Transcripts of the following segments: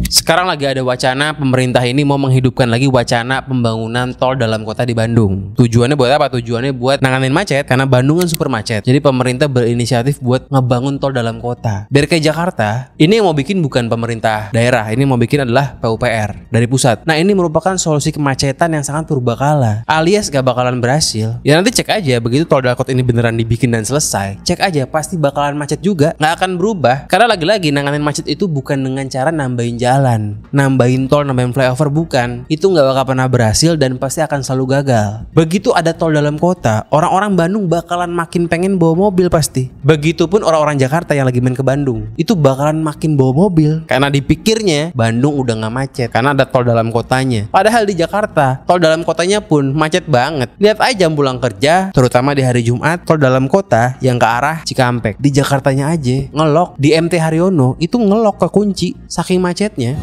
Sekarang lagi ada wacana pemerintah ini mau menghidupkan lagi wacana pembangunan tol dalam kota di Bandung. Tujuannya buat apa? Tujuannya buat nanganin macet, karena Bandung kan super macet. Jadi pemerintah berinisiatif buat ngebangun tol dalam kota. Biar kayak Jakarta, ini yang mau bikin bukan pemerintah daerah, ini mau bikin adalah PUPR dari pusat. Nah, ini merupakan solusi kemacetan yang sangat purbakala, alias gak bakalan berhasil. Ya nanti cek aja, begitu tol dalam kota ini beneran dibikin dan selesai, cek aja pasti bakalan macet juga, nggak akan berubah. Karena lagi-lagi nanganin macet itu bukan dengan cara nambahin jalan, nambahin tol, nambahin flyover, bukan. Itu nggak bakal pernah berhasil dan pasti akan selalu gagal. Begitu ada tol dalam kota, orang-orang Bandung bakalan makin pengen bawa mobil pasti. Begitupun orang-orang Jakarta yang lagi main ke Bandung, itu bakalan makin bawa mobil karena dipikirnya Bandung udah nggak macet karena ada tol dalam kotanya. Padahal di Jakarta, tol dalam kotanya pun macet banget. Lihat aja pulang kerja, terutama di hari Jumat, tol dalam kota yang ke arah Cikampek, di Jakartanya aja ngelok. Di MT Haryono itu ngelok, kekunci saking macetnya.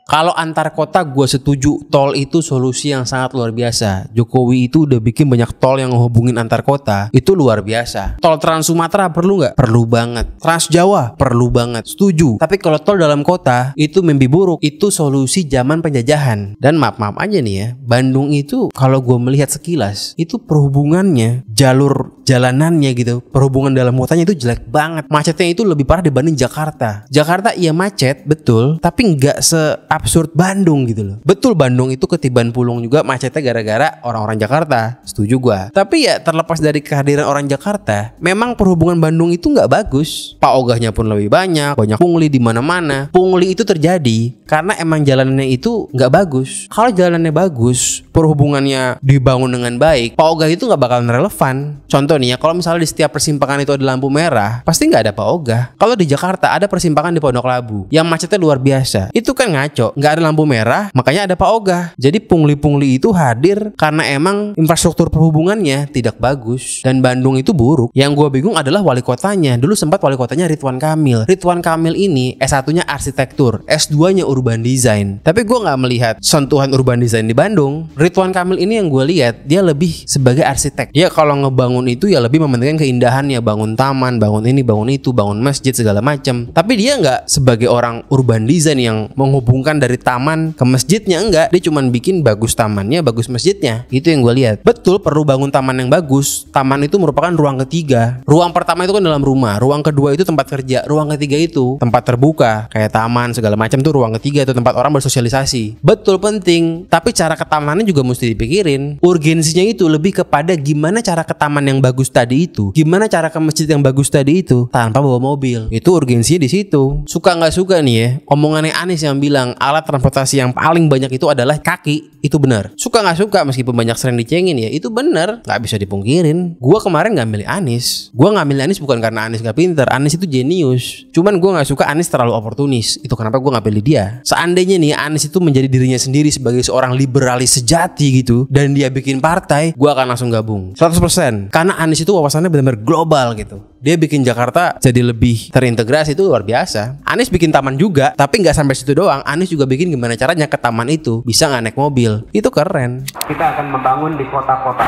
Kalau antar kota gue setuju, tol itu solusi yang sangat luar biasa. Jokowi itu udah bikin banyak tol yang ngehubungin antar kota, itu luar biasa. Tol Trans Sumatera perlu nggak? Perlu banget. Trans Jawa perlu banget, setuju. Tapi kalau tol dalam kota itu mimpi buruk, itu solusi zaman penjajahan. Dan maaf aja nih ya, Bandung itu kalau gue melihat sekilas, itu perhubungannya, jalur jalanannya gitu, perhubungan dalam kotanya itu jelek banget. Macetnya itu lebih parah dibanding Jakarta. Jakarta iya macet, betul, tapi nggak absurd Bandung gitu loh. Betul, Bandung itu ketiban pulung juga macetnya gara-gara orang-orang Jakarta, setuju gua. Tapi ya terlepas dari kehadiran orang Jakarta, memang perhubungan Bandung itu nggak bagus. Pak Ogahnya pun lebih banyak pungli di mana-mana. Pungli itu terjadi karena emang jalanannya itu nggak bagus. Kalau jalanannya bagus, perhubungannya dibangun dengan baik, Pak Ogah itu nggak bakalan relevan. Contoh nih ya, kalau misalnya di setiap persimpangan itu ada lampu merah, pasti nggak ada Pak Ogah. Kalau di Jakarta ada persimpangan di Pondok Labu yang macetnya luar biasa, itu kan ngaco, nggak ada lampu merah, makanya ada Pak Ogah. Jadi pungli-pungli itu hadir karena emang infrastruktur perhubungannya tidak bagus dan Bandung itu buruk. Yang gue bingung adalah wali kotanya. Dulu sempat wali kotanya Ridwan Kamil. Ridwan Kamil ini S1-nya arsitektur, S2-nya urban design. Tapi gue nggak melihat sentuhan urban design di Bandung. Ridwan Kamil ini yang gue lihat dia lebih sebagai arsitek. Ya kalau ngebangun itu ya lebih mementingkan keindahannya, bangun taman, bangun ini, bangun itu, bangun masjid segala macam. Tapi dia nggak sebagai orang urban design yang menghubungkan dari taman ke masjidnya, enggak. Dia cuma bikin bagus tamannya, bagus masjidnya. Itu yang gue lihat. Betul, perlu bangun taman yang bagus. Taman itu merupakan ruang ketiga. Ruang pertama itu kan dalam rumah, ruang kedua itu tempat kerja, ruang ketiga itu tempat terbuka kayak taman segala macam. Tuh ruang ketiga itu tempat orang bersosialisasi. Betul, penting, tapi cara ke tamannya juga mesti dipikirin. Urgensinya itu lebih kepada gimana cara ke taman yang bagus tadi itu, gimana cara ke masjid yang bagus tadi itu tanpa bawa mobil. Itu urgensinya di situ. Suka nggak suka nih ya, omongannya Anies yang bilang alat transportasi yang paling banyak itu adalah kaki, itu benar. Suka nggak suka, meskipun banyak sering dicengin ya, itu benar, nggak bisa dipungkirin. Gua kemarin nggak milih Anies. Gua nggak milih Anies bukan karena Anies nggak pinter, Anies itu jenius. Cuman gua nggak suka Anies terlalu oportunis. Itu kenapa gua nggak pilih dia. Seandainya nih Anies itu menjadi dirinya sendiri sebagai seorang liberalis sejati gitu, dan dia bikin partai, gua akan langsung gabung 100%. Karena Anies itu wawasannya benar-benar global gitu. Dia bikin Jakarta jadi lebih terintegrasi, itu luar biasa. Anies bikin taman juga, tapi nggak sampai situ doang. Anies juga bikin gimana caranya ke taman itu bisa nggak naik mobil. Itu keren. Kita akan membangun di kota-kota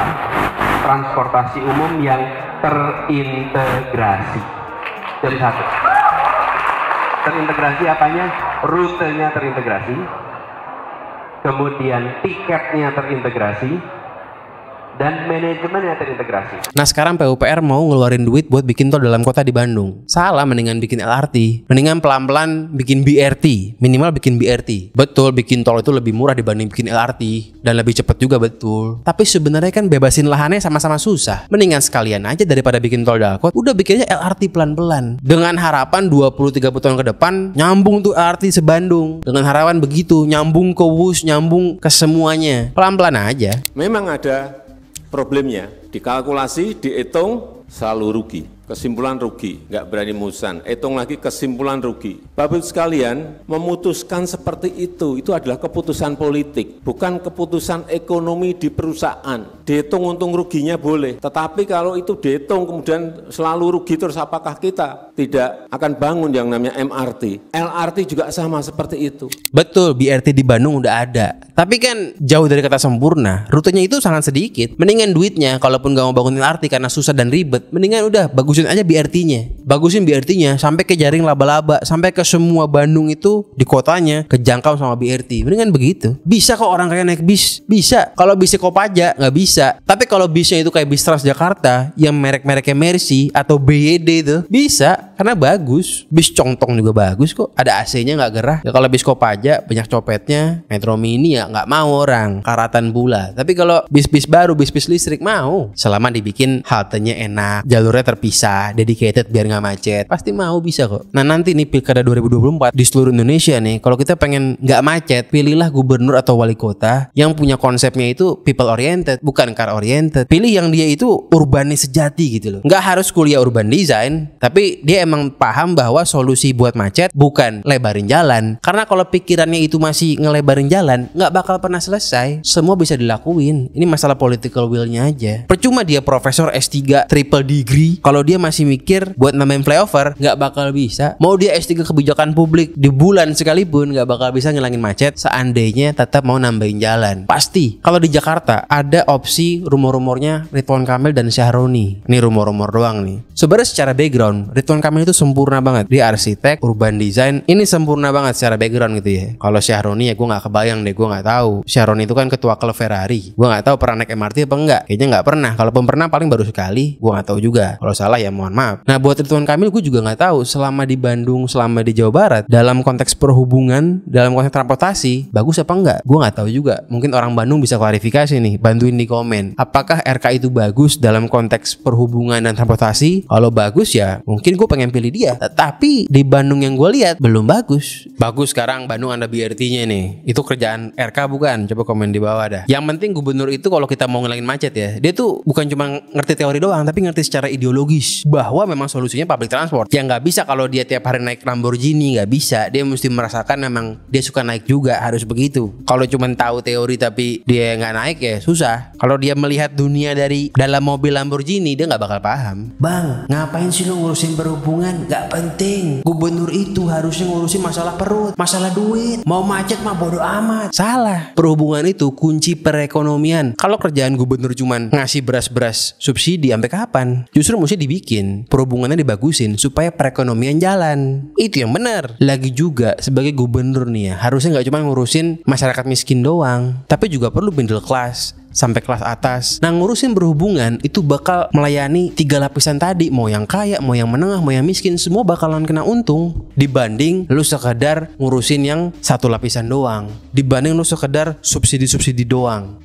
transportasi umum yang terintegrasi. Jadi satu, terintegrasi apanya? Rutenya terintegrasi, kemudian tiketnya terintegrasi, dan manajemennya terintegrasi. Nah sekarang PUPR mau ngeluarin duit buat bikin tol dalam kota di Bandung. Salah, mendingan bikin LRT. Mendingan pelan-pelan bikin BRT. Minimal bikin BRT. Betul, bikin tol itu lebih murah dibanding bikin LRT. Dan lebih cepat juga, betul. Tapi sebenarnya kan bebasin lahannya sama-sama susah. Mendingan sekalian aja daripada bikin tol dalam kota, udah bikin aja LRT pelan-pelan. Dengan harapan 20-30 tahun ke depan nyambung tuh LRT se-Bandung. Dengan harapan begitu, nyambung ke WUS, nyambung ke semuanya. Pelan-pelan aja. Memang ada problemnya, dikalkulasi, dihitung, selalu rugi. kesimpulan rugi, nggak berani musan, hitung lagi kesimpulan rugi. Bapak Ibu sekalian, memutuskan seperti itu adalah keputusan politik, bukan keputusan ekonomi di perusahaan. Dihitung untung ruginya boleh, tetapi kalau itu dihitung kemudian selalu rugi terus, apakah kita tidak akan bangun yang namanya MRT? LRT juga sama seperti itu. Betul, BRT di Bandung udah ada. Tapi kan jauh dari kata sempurna, rutenya itu sangat sedikit. Mendingan duitnya, kalaupun gak mau bangun LRT karena susah dan ribet, mendingan udah bagusin aja BRT-nya. Bagusin BRT-nya sampai ke jaring laba-laba, sampai ke semua Bandung itu di kotanya kejangkau sama BRT. Mendingan begitu. Bisa kok orang kaya naik bis, bisa. Kalau bisnya Kopaja nggak bisa. Tapi kalau bisnya itu kayak bis Transjakarta yang merek-mereknya Mercy atau BYD itu bisa, karena bagus. Bis Congtong juga bagus kok. Ada AC-nya nggak gerah. Ya kalau bis Kopaja banyak copetnya, Metro Mini ya nggak mau orang, karatan pula. Tapi kalau bis-bis baru, bis-bis listrik mau, selama dibikin haltenya enak, jalurnya terpisah, dedicated biar nggak macet, pasti mau, bisa kok. Nah nanti nih pilkada 2024 di seluruh Indonesia nih, kalau kita pengen nggak macet, pilihlah gubernur atau wali kota yang punya konsepnya itu people oriented, bukan car oriented. Pilih yang dia itu urbanis sejati gitu loh. Nggak harus kuliah urban design, tapi dia emang paham bahwa solusi buat macet bukan lebarin jalan. Karena kalau pikirannya itu masih ngelebarin jalan, nggak bakal pernah selesai. Semua bisa dilakuin. Ini masalah political will-nya aja. Percuma dia profesor S3 triple degree, kalau dia masih mikir buat nambahin flyover, nggak bakal bisa. Mau dia S3 kebijakan publik di bulan sekalipun, nggak bakal bisa ngilangin macet seandainya tetap mau nambahin jalan. Pasti. Kalau di Jakarta ada opsi rumor-rumornya Ridwan Kamil dan Syahroni. Ini rumor-rumor doang nih. Sebenarnya secara background Ridwan Kamil itu sempurna banget. Dia arsitek, urban design, ini sempurna banget secara background gitu ya. Kalau Syahroni ya gue nggak kebayang deh, gue nggak tahu. Syahroni itu kan ketua klub Ferrari. Gue nggak tahu pernah naik MRT apa enggak. Kayaknya nggak pernah. Kalaupun pernah paling baru sekali. Gue nggak tahu juga. Kalau salah ya mohon maaf. Nah buat Ridwan Kamil gue juga nggak tahu. Selama di Bandung, selama di Jawa Barat, dalam konteks perhubungan, dalam konteks transportasi, bagus apa enggak? Gue nggak tahu juga. Mungkin orang Bandung bisa klarifikasi nih. Bantuin di komen. Apakah RK itu bagus dalam konteks perhubungan dan transportasi? Kalau bagus ya mungkin gue pengen pilih dia. Tapi di Bandung yang gue lihat belum bagus. Bagus sekarang Bandung ada BRT-nya nih. Itu kerjaan RK bukan? Coba komen di bawah dah. Yang penting gubernur itu kalau kita mau ngilangin macet ya, dia tuh bukan cuma ngerti teori doang, tapi ngerti secara ideologis bahwa memang solusinya public transport. Yang nggak bisa kalau dia tiap hari naik Lamborghini, nggak bisa. Dia mesti merasakan memang dia suka naik juga, harus begitu. Kalau cuma tahu teori tapi dia nggak naik ya susah. Kalau dia melihat dunia dari dalam mobil Lamborghini, dia nggak bakal paham. Bang, ngapain sih lo ngurusin perhubungan? Nggak penting. Gubernur itu harusnya ngurusin masalah perut, masalah duit. Mau macet mah bodo amat. Salah. Perhubungan itu kunci perekonomian. Kalau kerjaan gubernur cuman ngasih beras-beras subsidi sampai kapan? Justru mesti dibikin perhubungannya dibagusin supaya perekonomian jalan. Itu yang benar. Lagi juga sebagai gubernur nih ya, harusnya nggak cuma ngurusin masyarakat miskin doang, tapi juga perlu middle class sampai kelas atas. Nah ngurusin berhubungan itu bakal melayani 3 lapisan tadi. Mau yang kaya, mau yang menengah, mau yang miskin, semua bakalan kena untung. Dibanding lu sekedar ngurusin yang 1 lapisan doang. Dibanding lu sekedar subsidi-subsidi doang.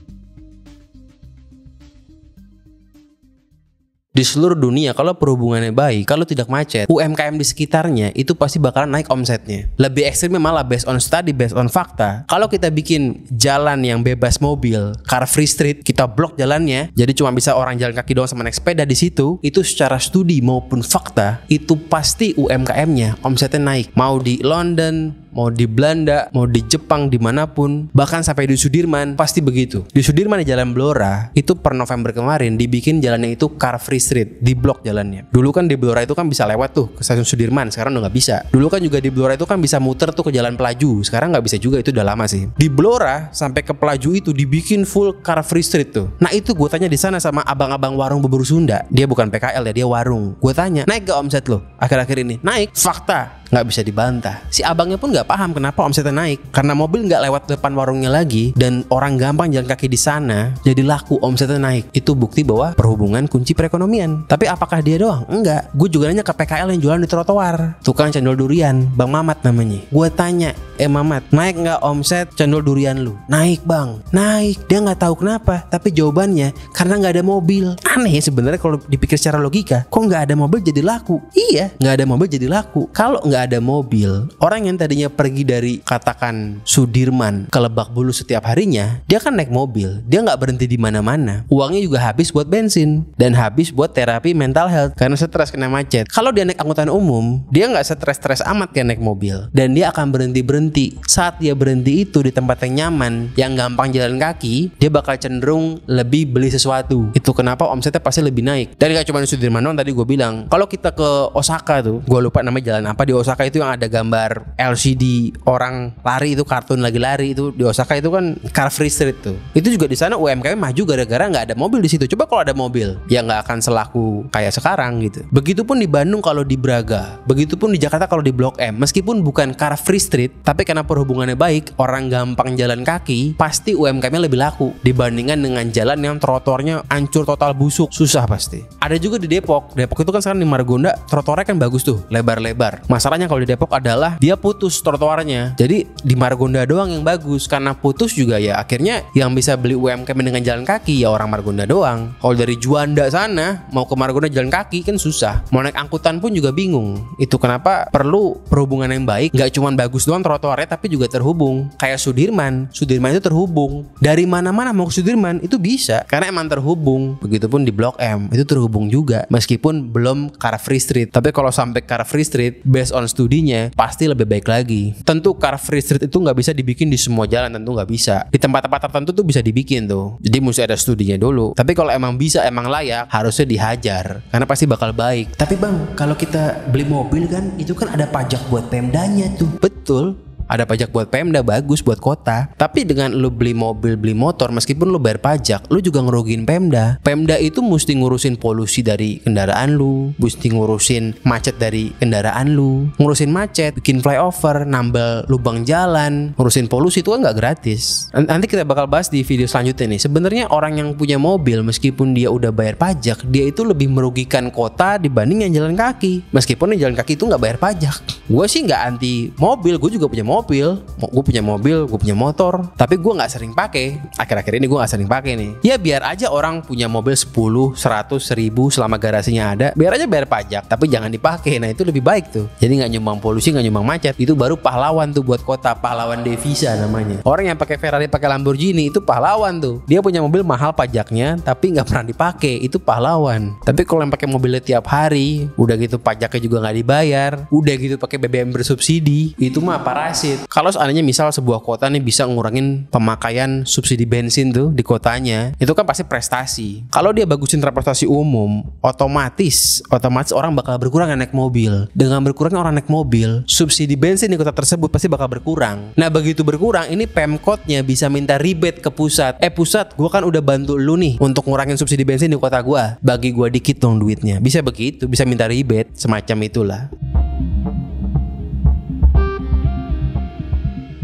Di seluruh dunia kalau perhubungannya baik, kalau tidak macet, UMKM di sekitarnya itu pasti bakalan naik omsetnya. Lebih ekstrimnya malah based on study, based on fakta. Kalau kita bikin jalan yang bebas mobil, car free street, kita blok jalannya, jadi cuma bisa orang jalan kaki doang sama naik sepeda di situ, itu secara studi maupun fakta, itu pasti UMKM-nya omsetnya naik. Mau di London, mau di Belanda, mau di Jepang, dimanapun, bahkan sampai di Sudirman, pasti begitu. Di Sudirman di Jalan Blora, itu per November kemarin dibikin jalannya itu car free street, di blok jalannya. Dulu kan di Blora itu kan bisa lewat tuh ke stasiun Sudirman, sekarang udah nggak bisa. Dulu kan juga di Blora itu kan bisa muter tuh ke Jalan Pelaju, sekarang nggak bisa juga, itu udah lama sih. Di Blora sampai ke Pelaju itu dibikin full car free street tuh. Nah itu gue tanya di sana sama abang-abang warung bubur Sunda, dia bukan PKL ya, dia warung. Gue tanya, naik gak omset lo akhir-akhir ini? Naik. Fakta. Nggak bisa dibantah. Si abangnya pun nggak paham kenapa omsetnya naik, karena mobil nggak lewat depan warungnya lagi dan orang gampang jalan kaki di sana, jadi laku, omsetnya naik. Itu bukti bahwa perhubungan kunci perekonomian. Tapi apakah dia doang? Enggak. Gue juga nanya ke PKL yang jualan di trotoar, tukang cendol durian, Bang Mamat namanya. Gue tanya, Mamat, naik nggak omset cendol durian lu? Naik bang, naik. Dia nggak tahu kenapa, tapi jawabannya karena nggak ada mobil. Aneh sebenarnya kalau dipikir secara logika, kok nggak ada mobil jadi laku? Iya, nggak ada mobil jadi laku. Kalau nggak nggak ada mobil, orang yang tadinya pergi dari katakan Sudirman ke Lebak Bulus setiap harinya, dia kan naik mobil, dia nggak berhenti di mana-mana. Uangnya juga habis buat bensin dan habis buat terapi mental health karena stres kena macet. Kalau dia naik angkutan umum, dia nggak stres-stres amat kayak naik mobil dan dia akan berhenti. Saat dia berhenti itu di tempat yang nyaman, yang gampang jalan kaki, dia bakal cenderung lebih beli sesuatu. Itu kenapa omsetnya pasti lebih naik. Dan gak cuma di Sudirman doang, tadi gue bilang, kalau kita ke Osaka tuh, gue lupa namanya jalan apa di Osaka itu yang ada gambar LCD orang lari itu, kartun lagi lari itu di Osaka itu kan Car Free Street tuh. Itu juga di sana UMKM maju gara-gara nggak ada mobil di situ. Coba kalau ada mobil, ya nggak akan selaku kayak sekarang gitu. Begitupun di Bandung kalau di Braga, begitupun di Jakarta kalau di Blok M. Meskipun bukan Car Free Street, tapi karena perhubungannya baik, orang gampang jalan kaki, pasti UMKM-nya lebih laku dibandingkan dengan jalan yang trotoarnya hancur total, busuk, susah pasti. Ada juga di Depok. Depok itu kan sekarang di Margonda trotoarnya kan bagus tuh, lebar-lebar. Masalahnya kalau di Depok adalah dia putus trotoarnya. Jadi di Margonda doang yang bagus. Karena putus juga ya akhirnya yang bisa beli UMKM dengan jalan kaki ya orang Margonda doang. Kalau dari Juanda sana mau ke Margonda jalan kaki kan susah. Mau naik angkutan pun juga bingung. Itu kenapa perlu perhubungan yang baik. Gak cuma bagus doang trotoarnya tapi juga terhubung. Kayak Sudirman itu terhubung. Dari mana-mana mau ke Sudirman itu bisa karena emang terhubung. Begitupun di Blok M itu terhubung juga meskipun belum Car Free Street. Tapi kalau sampai Car Free Street based on studinya pasti lebih baik lagi. Tentu Car Free Street itu nggak bisa dibikin di semua jalan, tentu nggak bisa. Di tempat-tempat tertentu tuh bisa dibikin tuh. Jadi mesti ada studinya dulu. Tapi kalau emang bisa, emang layak, harusnya dihajar karena pasti bakal baik. Tapi bang, kalau kita beli mobil kan itu kan ada pajak buat Pemdanya tuh. Betul. Ada pajak buat Pemda, bagus buat kota. Tapi dengan lu beli mobil, beli motor, meskipun lu bayar pajak, lu juga ngerugiin Pemda. Pemda itu mesti ngurusin polusi dari kendaraan lu, mesti ngurusin macet dari kendaraan lu, ngurusin macet, bikin flyover, nambal lubang jalan, ngurusin polusi itu kan nggak gratis. Nanti kita bakal bahas di video selanjutnya nih. Sebenarnya orang yang punya mobil, meskipun dia udah bayar pajak, dia itu lebih merugikan kota dibanding yang jalan kaki. Meskipun yang jalan kaki itu nggak bayar pajak. Gue sih nggak anti mobil, gue juga punya mobil. Gue punya mobil, gue punya motor, tapi gue nggak sering pakai. Akhir-akhir ini gue nggak sering pakai nih. Ya biar aja orang punya mobil 10, 100, 1000 selama garasinya ada, biar aja bayar pajak, tapi jangan dipakai. Nah itu lebih baik tuh. Jadi nggak nyumbang polusi, nggak nyumbang macet. Itu baru pahlawan tuh buat kota, pahlawan devisa namanya. Orang yang pakai Ferrari, pakai Lamborghini itu pahlawan tuh. Dia punya mobil mahal pajaknya, tapi nggak pernah dipakai. Itu pahlawan. Tapi kalau yang pakai mobilnya tiap hari, udah gitu pajaknya juga nggak dibayar, udah gitu pakai BBM bersubsidi, itu mah parasit. Kalau seandainya misal sebuah kota nih bisa ngurangin pemakaian subsidi bensin tuh di kotanya, itu kan pasti prestasi. Kalau dia bagusin transportasi umum, otomatis orang bakal berkurang yang naik mobil. Dengan berkurang orang naik mobil, subsidi bensin di kota tersebut pasti bakal berkurang. Nah begitu berkurang, ini Pemkotnya bisa minta rebate ke pusat. Pusat, gua kan udah bantu lu nih untuk ngurangin subsidi bensin di kota gua. Bagi gua dikit dong duitnya. Bisa begitu, bisa minta rebate semacam itulah.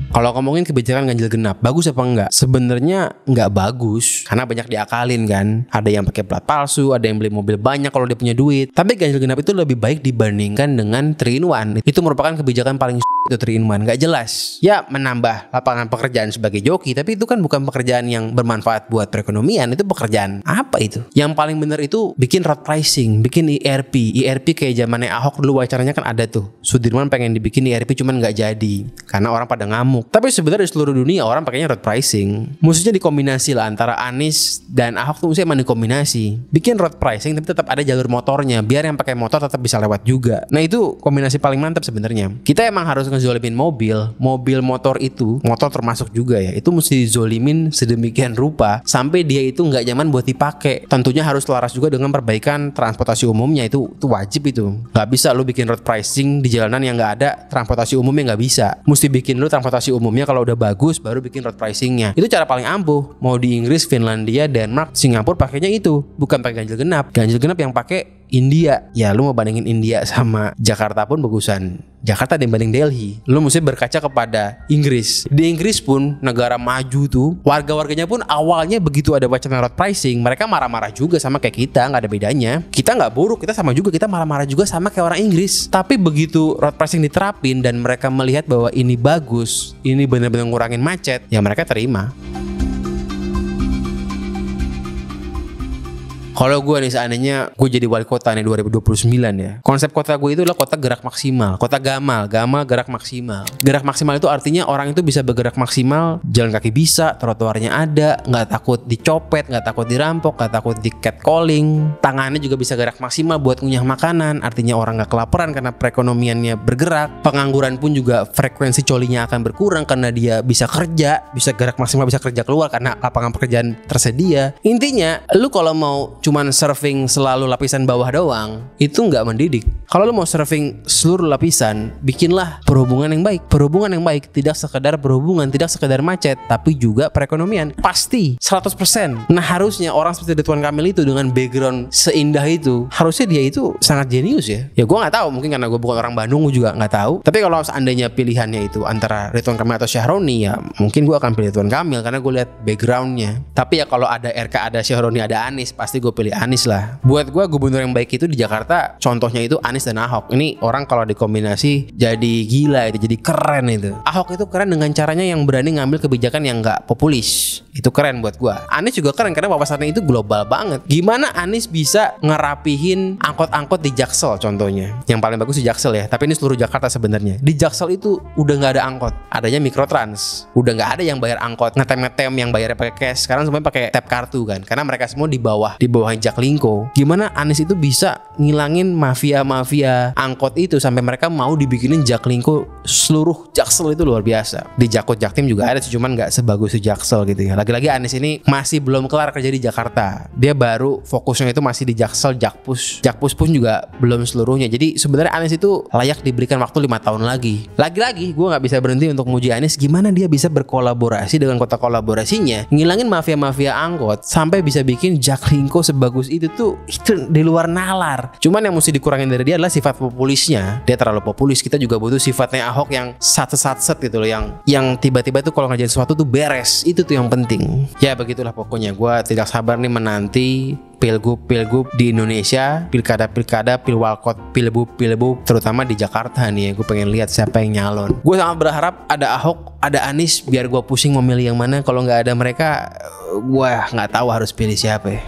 Kalau ngomongin kebijakan ganjil genap, bagus apa enggak? Sebenarnya enggak bagus, karena banyak diakalin kan. Ada yang pakai plat palsu, ada yang beli mobil banyak kalau dia punya duit. Tapi ganjil genap itu lebih baik dibandingkan dengan 3-in-1. Itu merupakan kebijakan paling itu 3-in-1, nggak jelas. Ya menambah lapangan pekerjaan sebagai joki, tapi itu kan bukan pekerjaan yang bermanfaat buat perekonomian. Itu pekerjaan apa itu? Yang paling benar itu bikin road pricing, bikin ERP kayak zamannya Ahok dulu wacaranya kan ada tuh. Sudirman pengen dibikin ERP cuman nggak jadi karena orang pada ngamuk. Tapi sebenarnya di seluruh dunia orang pakainya road pricing. Maksudnya dikombinasi lah antara Anies dan Ahok tuh mesti emang dikombinasi. Bikin road pricing tapi tetap ada jalur motornya biar yang pakai motor tetap bisa lewat juga. Nah itu kombinasi paling mantap sebenarnya. Kita emang harus ngezolimin mobil motor itu, motor termasuk juga ya. Itu mesti dizolimin sedemikian rupa sampai dia itu nggak nyaman buat dipakai. Tentunya harus selaras juga dengan perbaikan transportasi umumnya, itu wajib itu. Nggak bisa lu bikin road pricing di jalanan yang nggak ada transportasi umumnya, nggak bisa. Mesti bikin lu transportasi umumnya kalau udah bagus baru bikin road pricingnya. Itu cara paling ampuh. Mau di Inggris, Finlandia, Denmark, Singapura pakainya itu, bukan pakai ganjil genap. Ganjil genap yang pakai India. Ya lu mau bandingin India sama Jakarta pun bagusan Jakarta dibanding Delhi. Lu mesti berkaca kepada Inggris. Di Inggris pun negara maju tuh, warga-warganya pun awalnya begitu ada wacana road pricing, mereka marah-marah juga sama kayak kita, nggak ada bedanya. Kita nggak buruk, kita sama juga, kita marah-marah juga sama kayak orang Inggris. Tapi begitu road pricing diterapin dan mereka melihat bahwa ini bagus, ini benar-benar ngurangin macet, ya mereka terima. Kalau gue nih seandainya gue jadi wali kota nih 2029 ya, konsep kota gue itu adalah kota gerak maksimal, kota gamal gerak maksimal. Gerak maksimal itu artinya orang itu bisa bergerak maksimal, jalan kaki bisa, trotoarnya ada, nggak takut dicopet, nggak takut dirampok, nggak takut di catcalling, tangannya juga bisa gerak maksimal buat ngunyah makanan, artinya orang nggak kelaparan karena perekonomiannya bergerak. Pengangguran pun juga frekuensi colinya akan berkurang karena dia bisa kerja, bisa gerak maksimal, bisa kerja keluar karena lapangan pekerjaan tersedia. Intinya lu kalau mau cuman surfing selalu lapisan bawah doang, itu nggak mendidik. Kalau lu mau surfing seluruh lapisan, bikinlah perhubungan yang baik. Perhubungan yang baik tidak sekedar perhubungan, tidak sekedar macet, tapi juga perekonomian. Pasti 100%. Nah, harusnya orang seperti Ridwan Kamil itu dengan background seindah itu, harusnya dia itu sangat jenius ya. Ya gue nggak tahu, mungkin karena gue bukan orang Bandung, gue juga nggak tahu. Tapi kalau seandainya pilihannya itu antara Ridwan Kamil atau Syahroni, ya mungkin gue akan pilih Ridwan Kamil karena gue lihat backgroundnya. Tapi ya kalau ada RK, ada Syahroni, ada Anies, pasti gue pilih Anies lah. Buat gue gubernur yang baik itu di Jakarta, contohnya itu Anies dan Ahok. Ini orang kalau dikombinasi jadi gila itu, jadi keren itu. Ahok itu keren dengan caranya yang berani ngambil kebijakan yang nggak populis. Itu keren buat gue. Anies juga keren karena wawasannya itu global banget. Gimana Anies bisa ngerapihin angkot-angkot di Jaksel contohnya. Yang paling bagus di Jaksel ya, tapi ini seluruh Jakarta sebenarnya. Di Jaksel itu udah nggak ada angkot, adanya Mikrotrans. Udah nggak ada yang bayar angkot ngetem yang bayarnya pakai cash. Sekarang semuanya pakai tap kartu kan, karena mereka semua di bawah Jaklingko. Gimana Anies itu bisa ngilangin mafia angkot itu sampai mereka mau dibikinin Jaklingko seluruh Jaksel. Itu luar biasa. Di Jaktim juga ada sih, cuman nggak sebagus di Jaksel gitu ya. Lagi-lagi Anies ini masih belum kelar kerja di Jakarta. Dia baru fokusnya itu masih di Jaksel, Jakpus pun juga belum seluruhnya. Jadi sebenarnya Anies itu layak diberikan waktu 5 tahun lagi. Lagi-lagi gue nggak bisa berhenti untuk muji Anies. Gimana dia bisa berkolaborasi dengan kota kolaborasinya, ngilangin mafia angkot sampai bisa bikin Jaklingko sebagus itu di luar nalar. Cuman yang mesti dikurangin dari dia adalah sifat populisnya. Dia terlalu populis. Kita juga butuh sifatnya Ahok yang satset gitu loh, yang tiba-tiba tuh kalau ngerjain sesuatu tuh beres. Itu tuh yang penting. Ya begitulah pokoknya. Gue tidak sabar nih menanti pilgub di Indonesia, pilkada, pilwalkot, pilbub, terutama di Jakarta nih ya. Gue pengen lihat siapa yang nyalon. Gue sangat berharap ada Ahok, ada Anies, biar gue pusing memilih yang mana. Kalau nggak ada mereka, gue nggak tahu harus pilih siapa ya.